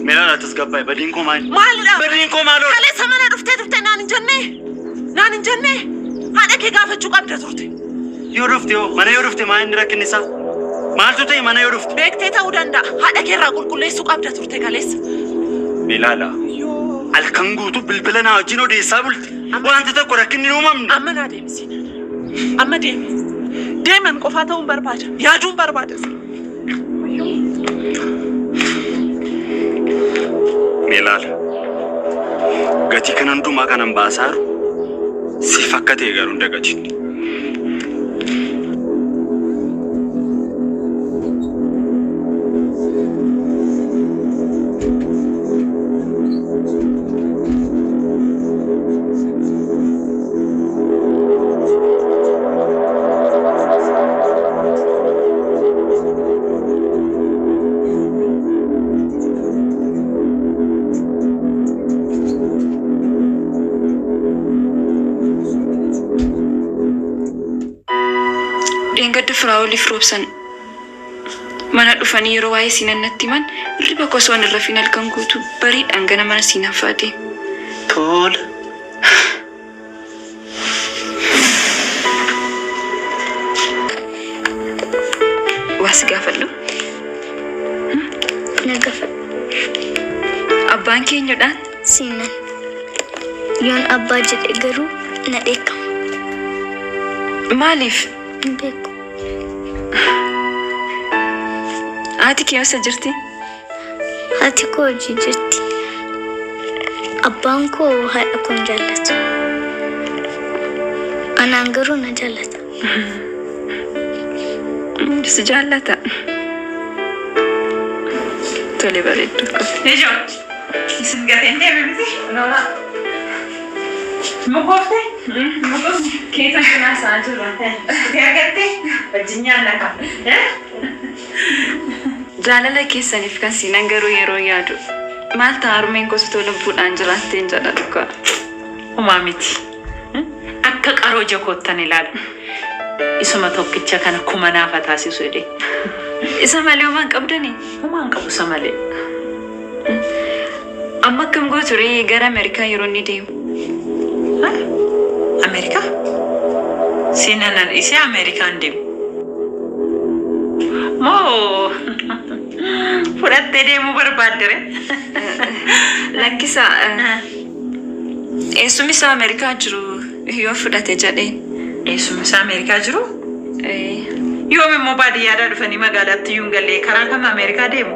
Meela tasgabbaa'e badiin koo maali? Maalidha? Badiin koo maaloo? Kalee samana dhuftee naan hin jennee haadha kee gaafachuu qabda turte. Yoo dhufte mana yoo dhufte maa inni rakkinni isaa? Maaltu ta'e mana yoo dhufte? Beektee ta'uu danda'a. Haadha kee irraa qulqulleessuu qabda turte kaleessa. Meelaala. Halkan guutuu bilbila naa wajjin odeessaa bulte. Wanti tokko rakkinni hin uumamne. Amma naa deemisiin. Amma deemi. Deeman qofaa ta'uun barbaada. Yaaduun barbaada. Meelaala. Gatii kan hundumaa kanan baasaaru si fakkatee garuu hin dagatin. Enggak Frauli Frobsan. Mana dhufanii yeroo waa'ee sinannatti man riba kosoo irra final kan guutu bariidhaan gana mana sinaffaate. Tola. Was gaafadhu? Na gaafadhu. Abbaan keenyadhaan? Sinan. Yoon abbaa jedhe garuu na dheekama. Maaliif? Hin beeku. Haati kee eessa jirti? Haati koo hojii jirti. Abbaan koo haadha koo hin jaallatu. Anaan garuu na jaallata. Si jaallata. Tole bareeddu. Ejoo. Isin gateen deeme miti? Noora. Mukofte? Mukofte. Keessa kanaa saa jirra. Gargaarte? Wajjinyaan lafa. Jaalala keessaniif kan sinan garuu yeroo yaadu maal ta'a harmeen kositoo lubbuudhaan jiraatteen jedha dhugaa. Homaa miti. Akka qaroo jakoottan ilaalu. Isuma tokkicha kana kuma naafa taasisu jedhe. Isa malee homaan qabdanii? Homaan qabu isa malee. Amma akkam gooturee gara Ameerikaa yeroo inni deemu? Ameerikaa? Sinan isee Ameerikaan deemu. Moo fudhattee deemuu barbaaddere? Lakkisa eessumni isaa Ameerikaa jiru yoo fudhate jedheen. Eessumni isaa Ameerikaa jiru? Yoom immoo baadiyyaadhaa dhufanii magaalaatti iyyuu hin galle karaa kam Ameerikaa deemu?